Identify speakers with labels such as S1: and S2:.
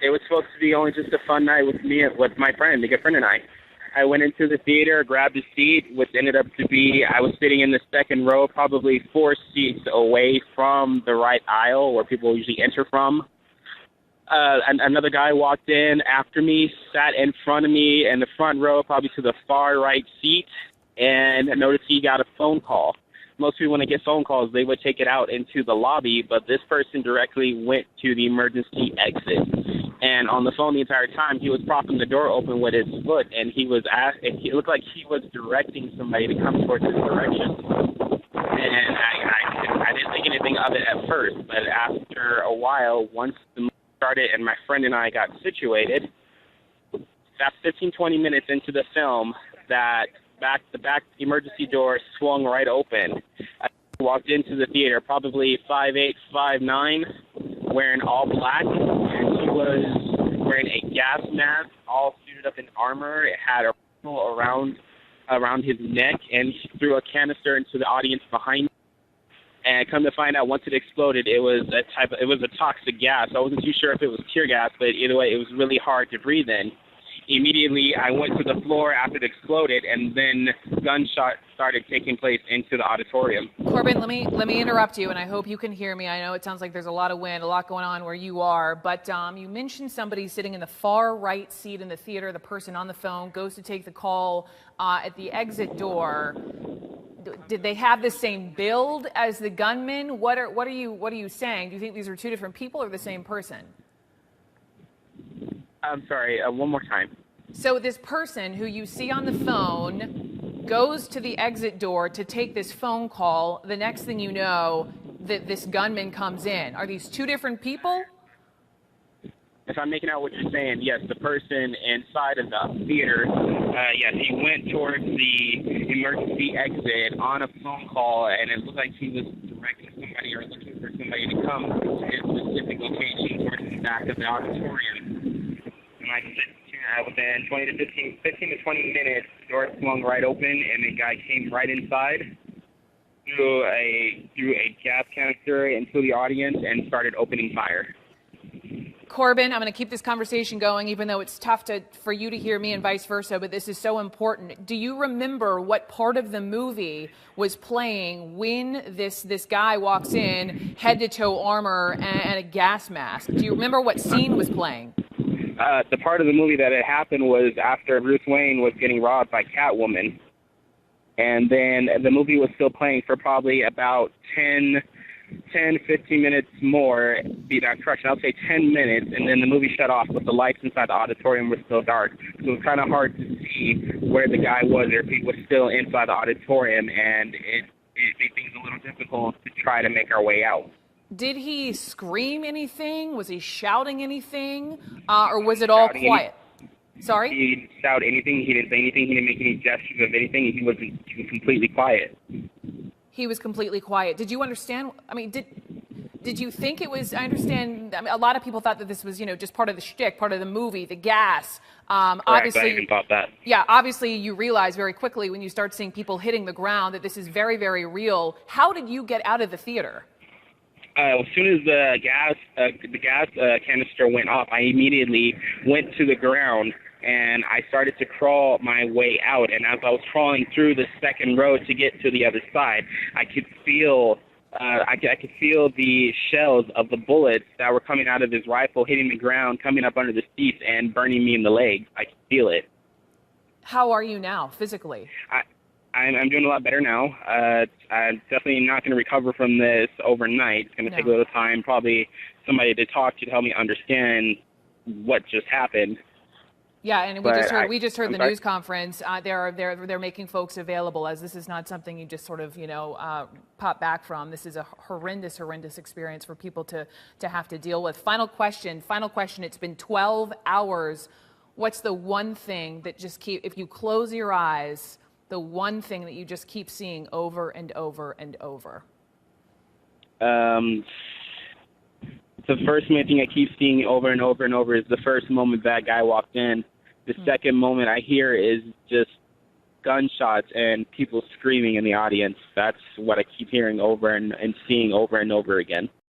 S1: It was supposed to be only just a fun night with me, with my friend, a good friend and I. I went into the theater, grabbed a seat, which ended up to be, I was sitting in the second row, probably 4 seats away from the right aisle where people usually enter from. Another guy walked in after me, sat in front of me in the front row, probably to the far right seat, and I noticed he got a phone call. Most people, when they get phone calls, they would take it out into the lobby, but this person directly went to the emergency exit. And on the phone the entire time, he was propping the door open with his foot, and he was it looked like he was directing somebody to come towards his direction. And I didn't think anything of it at first, but after a while, once the movie started and my friend and I got situated, about 15, 20 minutes into the film, the back emergency door swung right open. I walked into the theater, probably 5'8", 5'9", wearing all black, and he was wearing a gas mask, all suited up in armor. It had a rifle around his neck, and he threw a canister into the audience behind me. And come to find out, once it exploded, it was a toxic gas. I wasn't too sure if it was tear gas, but either way, it was really hard to breathe in. Immediately, I went to the floor after it exploded, and then gunshots started taking place into the auditorium.
S2: Corbin, let me interrupt you, and I hope you can hear me. I know it sounds like there's a lot of wind, a lot going on where you are, but you mentioned somebody sitting in the far right seat in the theater. The person on the phone goes to take the call at the exit door. Did they have the same build as the gunman? What are you saying? Do you think these are two different people or the same person?
S1: I'm sorry, one more time.
S2: So this person who you see on the phone goes to the exit door to take this phone call. The next thing you know, this gunman comes in. Are these two different people?
S1: If I'm making out what you're saying, yes, the person inside of the theater, yes, he went towards the emergency exit on a phone call, and it looked like he was directing somebody or looking for somebody to come to his specific location towards the back of the auditorium. And like I said, within 15 to 20 minutes, the door swung right open, and the guy came right inside, threw a gas canister into the audience, and started opening fire.
S2: Corbin, I'm going to keep this conversation going, even though it's tough for you to hear me and vice versa, but this is so important. Do you remember what part of the movie was playing when this guy walks in, head-to-toe armor and a gas mask? Do you remember what scene was playing?
S1: The part of the movie that had happened was after Bruce Wayne was getting robbed by Catwoman. And then the movie was still playing for probably about 10, 15 minutes more, I'll say 10 minutes, and then the movie shut off, but the lights inside the auditorium were still dark. So it was kind of hard to see where the guy was or if he was still inside the auditorium, and it made things a little difficult to try to make our way out.
S2: Did he scream anything? Was he shouting anything? Or was it all quiet? Sorry?
S1: He didn't shout anything. He didn't say anything. He didn't make any gestures of anything. He was completely quiet.
S2: He was completely quiet. Did you understand? I mean, did you think it was? I understand. I mean, a lot of people thought that this was, just part of the shtick, part of the movie, the gas. Obviously,
S1: I even thought that.
S2: Yeah, obviously, you realize very quickly when you start seeing people hitting the ground that this is very, very real. How did you get out of the theater?
S1: As soon as the gas canister went off, I immediately went to the ground. And I started to crawl my way out. And as I was crawling through the second row to get to the other side, I could feel the shells of the bullets that were coming out of his rifle hitting the ground, coming up under the seats, and burning me in the legs. I could feel it.
S2: How are you now, physically?
S1: I'm doing a lot better now. I'm definitely not going to recover from this overnight. It's going to take a little time, probably somebody to talk to help me understand what just happened.
S2: Yeah, and we just heard the news conference. They're making folks available, as this is not something you just sort of pop back from. This is a horrendous experience for people to have to deal with. Final question. It's been 12 hours. What's the one thing that if you close your eyes, the one thing that you just keep seeing over and over and over?
S1: The first main thing I keep seeing over and over and over is the first moment that guy walked in. The second moment I hear is just gunshots and people screaming in the audience. That's what I keep hearing over and seeing over and over again.